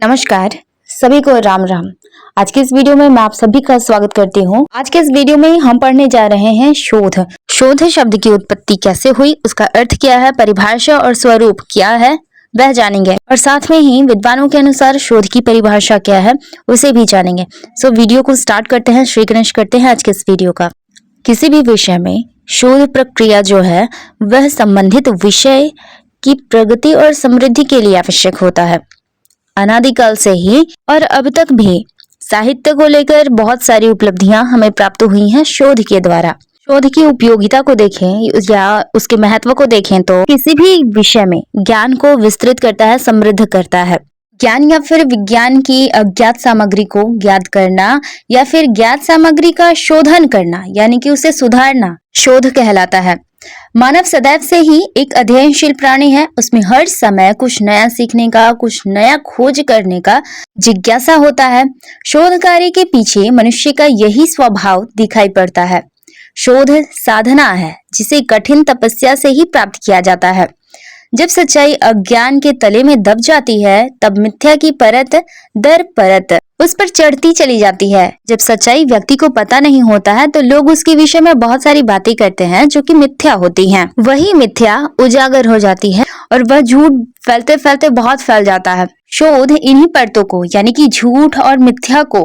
नमस्कार, सभी को राम राम। आज के इस वीडियो में मैं आप सभी का स्वागत करती हूँ। आज के इस वीडियो में हम पढ़ने जा रहे हैं शोध। शोध शब्द की उत्पत्ति कैसे हुई, उसका अर्थ क्या है, परिभाषा और स्वरूप क्या है, वह जानेंगे। और साथ में ही विद्वानों के अनुसार शोध की परिभाषा क्या है, उसे भी जानेंगे। सो वीडियो को स्टार्ट करते हैं, श्री गणेश करते हैं आज के इस वीडियो का। किसी भी विषय में शोध प्रक्रिया जो है वह संबंधित विषय की प्रगति और समृद्धि के लिए आवश्यक होता है। अनादिकाल से ही और अब तक भी साहित्य को लेकर बहुत सारी उपलब्धियां हमें प्राप्त हुई हैं शोध के द्वारा। शोध की उपयोगिता को देखें या उसके महत्व को देखें तो किसी भी विषय में ज्ञान को विस्तृत करता है, समृद्ध करता है। ज्ञान या फिर विज्ञान की अज्ञात सामग्री को ज्ञात करना या फिर ज्ञात सामग्री का शोधन करना यानी कि उसे सुधारना शोध कहलाता है। मानव सदैव से ही एक अध्ययनशील प्राणी है। उसमें हर समय कुछ नया सीखने का, कुछ नया खोज करने का जिज्ञासा होता है। शोध कार्य के पीछे मनुष्य का यही स्वभाव दिखाई पड़ता है। शोध साधना है जिसे कठिन तपस्या से ही प्राप्त किया जाता है। जब सच्चाई अज्ञान के तले में दब जाती है तब मिथ्या की परत दर परत उस पर चढ़ती चली जाती है। जब सच्चाई व्यक्ति को पता नहीं होता है तो लोग उसके विषय में बहुत सारी बातें करते हैं जो कि मिथ्या होती हैं। वही मिथ्या उजागर हो जाती है और वह झूठ फैलते फैलते बहुत फैल जाता है। शोध इन्हीं परतों को यानी कि झूठ और मिथ्या को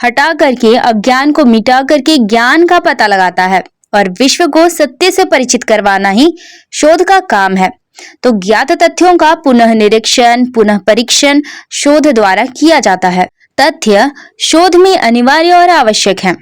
हटा करके, अज्ञान को मिटा करके ज्ञान का पता लगाता है और विश्व को सत्य से परिचित करवाना ही शोध का काम है। तो ज्ञात तथ्यों का पुनः निरीक्षण, पुनः परीक्षण शोध द्वारा किया जाता है। तथ्य शोध में अनिवार्य और आवश्यक है।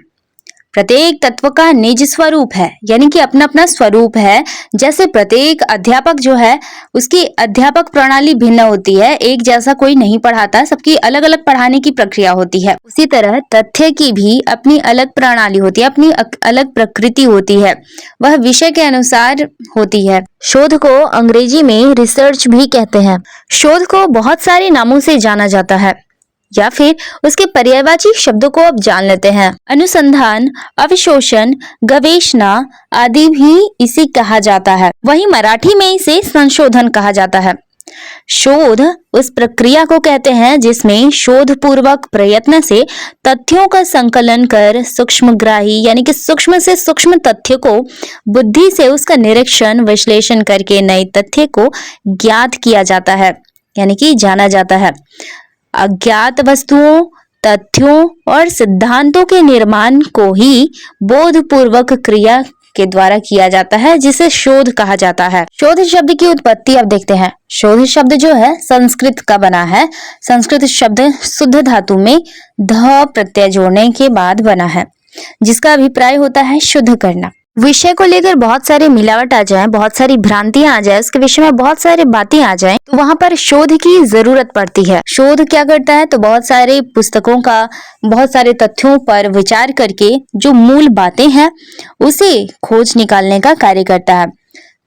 प्रत्येक तत्व का निज स्वरूप है यानी कि अपना अपना स्वरूप है। जैसे प्रत्येक अध्यापक जो है उसकी अध्यापक प्रणाली भिन्न होती है, एक जैसा कोई नहीं पढ़ाता, सबकी अलग अलग पढ़ाने की प्रक्रिया होती है। उसी तरह तथ्य की भी अपनी अलग प्रणाली होती है, अपनी अलग प्रकृति होती है, वह विषय के अनुसार होती है। शोध को अंग्रेजी में रिसर्च भी कहते हैं। शोध को बहुत सारे नामों से जाना जाता है या फिर उसके पर्यायवाची शब्दों को अब जान लेते हैं। अनुसंधान, अवशोषण, गवेषणा आदि भी इसी कहा जाता है। वहीं मराठी में इसे संशोधन कहा जाता है। शोध उस प्रक्रिया को कहते हैं जिसमें शोध पूर्वक प्रयत्न से तथ्यों का संकलन कर सूक्ष्मग्राही यानी कि सूक्ष्म से सूक्ष्म तथ्य को बुद्धि से उसका निरीक्षण विश्लेषण करके नए तथ्य को ज्ञात किया जाता है यानी कि जाना जाता है। अज्ञात वस्तुओं, तथ्यों और सिद्धांतों के निर्माण को ही बोधपूर्वक क्रिया के द्वारा किया जाता है जिसे शोध कहा जाता है। शोध शब्द की उत्पत्ति अब देखते हैं। शोध शब्द जो है संस्कृत का बना है। संस्कृत शब्द शुद्ध धातु में ध प्रत्यय जोड़ने के बाद बना है जिसका अभिप्राय होता है शुद्ध करना। विषय को लेकर बहुत सारे मिलावट आ जाए, बहुत सारी भ्रांतियां आ जाए, उसके विषय में बहुत सारी बातें आ जाए तो वहां पर शोध की जरूरत पड़ती है। शोध क्या करता है तो बहुत सारे पुस्तकों का, बहुत सारे तथ्यों पर विचार करके जो मूल बातें हैं उसे खोज निकालने का कार्य करता है।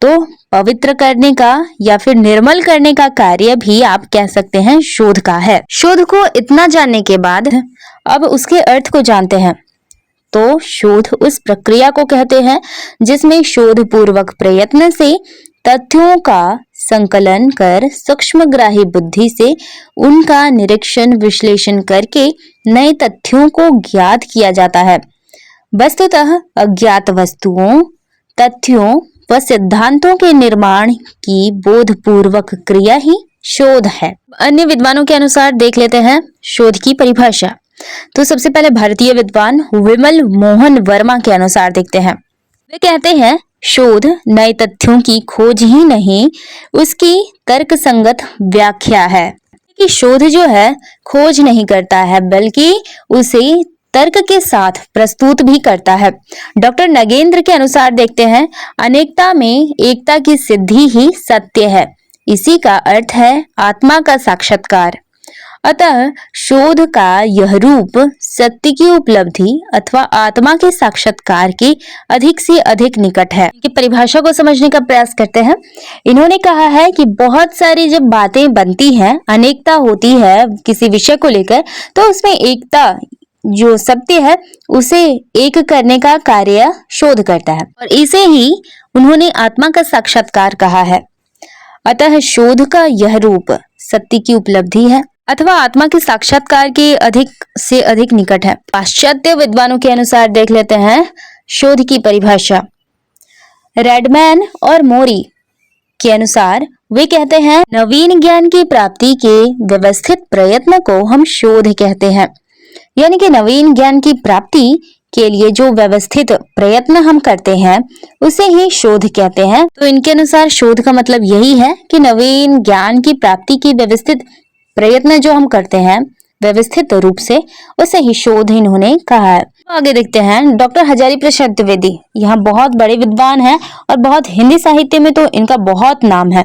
तो पवित्र करने का या फिर निर्मल करने का कार्य भी आप कह सकते हैं शोध का है। शोध को इतना जानने के बाद अब उसके अर्थ को जानते हैं। तो शोध उस प्रक्रिया को कहते हैं जिसमें शोध पूर्वक प्रयत्न से तथ्यों का संकलन कर सूक्ष्मग्राही बुद्धि से उनका निरीक्षण विश्लेषण करके नए तथ्यों को ज्ञात किया जाता है। वस्तुतः अज्ञात वस्तुओं, तथ्यों व सिद्धांतों के निर्माण की बोधपूर्वक क्रिया ही शोध है। अन्य विद्वानों के अनुसार देख लेते हैं शोध की परिभाषा। तो सबसे पहले भारतीय विद्वान विमल मोहन वर्मा के अनुसार देखते हैं। वे कहते हैं शोध नए तथ्यों की खोज ही नहीं, उसकी तर्क संगत व्याख्या है। कि शोध जो है खोज नहीं करता है बल्कि उसे तर्क के साथ प्रस्तुत भी करता है। डॉक्टर नगेंद्र के अनुसार देखते हैं अनेकता में एकता की सिद्धि ही सत्य है। इसी का अर्थ है आत्मा का साक्षात्कार। अतः शोध का यह रूप सत्य की उपलब्धि अथवा आत्मा के साक्षात्कार के अधिक से अधिक निकट है। कि परिभाषा को समझने का प्रयास करते हैं। इन्होंने कहा है कि बहुत सारी जब बातें बनती हैं, अनेकता होती है किसी विषय को लेकर, तो उसमें एकता जो सत्य है उसे एक करने का कार्य शोध करता है और इसे ही उन्होंने आत्मा का साक्षात्कार कहा है। अतः शोध का यह रूप सत्य की उपलब्धि है अथवा आत्मा के साक्षात्कार के अधिक से अधिक निकट है। पाश्चात्य विद्वानों के अनुसार देख लेते हैं शोध की परिभाषा। रेडमैन और मोरी के अनुसार वे कहते हैं नवीन ज्ञान की प्राप्ति के व्यवस्थित प्रयत्न को हम शोध कहते हैं। यानी कि नवीन ज्ञान की प्राप्ति के लिए जो व्यवस्थित प्रयत्न हम करते हैं उसे ही शोध कहते हैं। तो इनके अनुसार शोध का मतलब यही है कि नवीन ज्ञान की प्राप्ति की व्यवस्थित प्रयत्न जो हम करते हैं व्यवस्थित रूप से, उसे ही शोध इन्होंने कहा है। तो आगे देखते हैं डॉक्टर हजारी प्रसाद द्विवेदी, यहाँ बहुत बड़े विद्वान हैं और बहुत हिंदी साहित्य में तो इनका बहुत नाम है।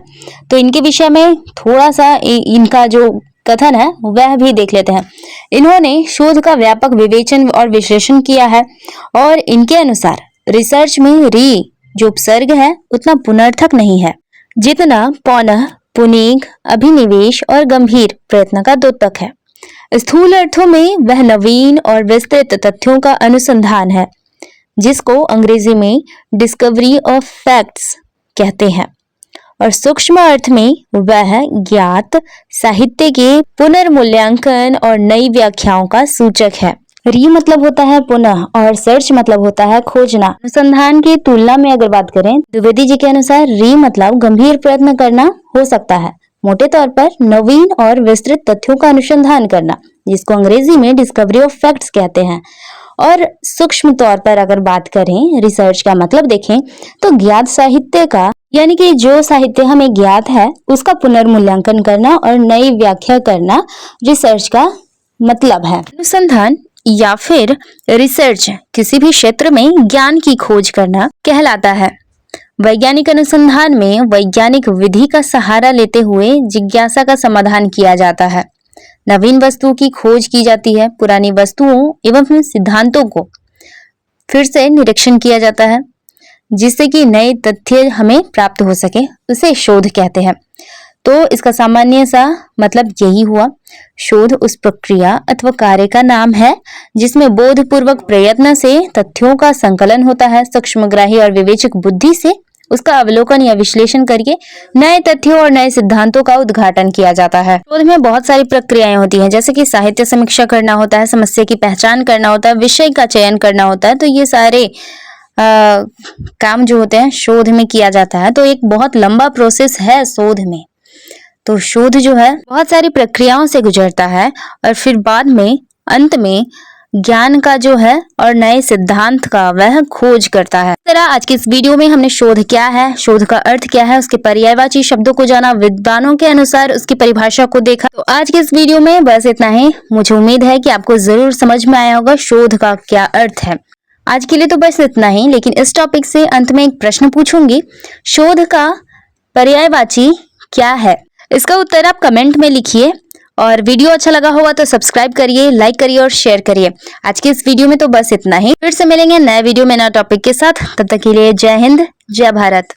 तो इनके विषय में थोड़ा सा इनका जो कथन है वह भी देख लेते हैं। इन्होंने शोध का व्यापक विवेचन और विश्लेषण किया है और इनके अनुसार रिसर्च में री जो उपसर्ग है उतना पुनर्थक नहीं है जितना पौनः, पुनीग, अभिनिवेश और गंभीर प्रयत्न का द्योतक है। स्थूल अर्थों में वह नवीन और विस्तृत तथ्यों का अनुसंधान है जिसको अंग्रेजी में डिस्कवरी ऑफ फैक्ट्स कहते हैं, और सूक्ष्म अर्थ में वह ज्ञात साहित्य के पुनर्मूल्यांकन और नई व्याख्याओं का सूचक है। री मतलब होता है पुनः और सर्च मतलब होता है खोजना। अनुसंधान की तुलना में अगर बात करें द्विवेदी जी के अनुसार री मतलब गंभीर प्रयत्न करना हो सकता है, मोटे तौर पर नवीन और विस्तृत तथ्यों का अनुसंधान करना, जिसको अंग्रेजी में डिस्कवरी ऑफ फैक्ट्स कहते हैं। और सूक्ष्म तौर पर अगर बात करें रिसर्च का मतलब देखें तो ज्ञात साहित्य का, यानी कि जो साहित्य हमें ज्ञात है उसका पुनर्मूल्यांकन करना और नई व्याख्या करना रिसर्च का मतलब है। अनुसंधान या फिर रिसर्च किसी भी क्षेत्र में ज्ञान की खोज करना कहलाता है। वैज्ञानिक अनुसंधान में वैज्ञानिक विधि का सहारा लेते हुए जिज्ञासा का समाधान किया जाता है। नवीन वस्तुओं की खोज की जाती है, पुरानी वस्तुओं एवं सिद्धांतों को फिर से निरीक्षण किया जाता है जिससे कि नए तथ्य हमें प्राप्त हो सके, उसे शोध कहते हैं। तो इसका सामान्य सा मतलब यही हुआ, शोध उस प्रक्रिया अथवा कार्य का नाम है जिसमें बोधपूर्वक प्रयत्न से तथ्यों का संकलन होता है। सूक्ष्मग्राही और विवेचक बुद्धि से उसका अवलोकन या विश्लेषण करके नए तथ्यों और नए सिद्धांतों का उद्घाटन किया जाता है। शोध में बहुत सारी प्रक्रियाएं होती हैं, जैसे कि साहित्य समीक्षा करना होता है, समस्या की पहचान करना होता है, विषय का चयन करना होता है। तो ये सारे काम जो होते हैं शोध में किया जाता है। तो एक बहुत लंबा प्रोसेस है शोध में। तो शोध जो है बहुत सारी प्रक्रियाओं से गुजरता है और फिर बाद में अंत में ज्ञान का जो है और नए सिद्धांत का वह खोज करता है। इस तरह आज की इस वीडियो में हमने शोध क्या है, शोध का अर्थ क्या है, उसके पर्यायवाची शब्दों को जाना, विद्वानों के अनुसार उसकी परिभाषा को देखा। तो आज के इस वीडियो में बस इतना ही। मुझे उम्मीद है कि आपको जरूर समझ में आया होगा शोध का क्या अर्थ है। आज के लिए तो बस इतना ही, लेकिन इस टॉपिक से अंत में एक प्रश्न पूछूंगी, शोध का पर्यायवाची क्या है? इसका उत्तर आप कमेंट में लिखिए और वीडियो अच्छा लगा होगा तो सब्सक्राइब करिए, लाइक करिए और शेयर करिए। आज के इस वीडियो में तो बस इतना ही। फिर से मिलेंगे नए वीडियो में नए टॉपिक के साथ। तब तक के लिए जय हिंद, जय भारत।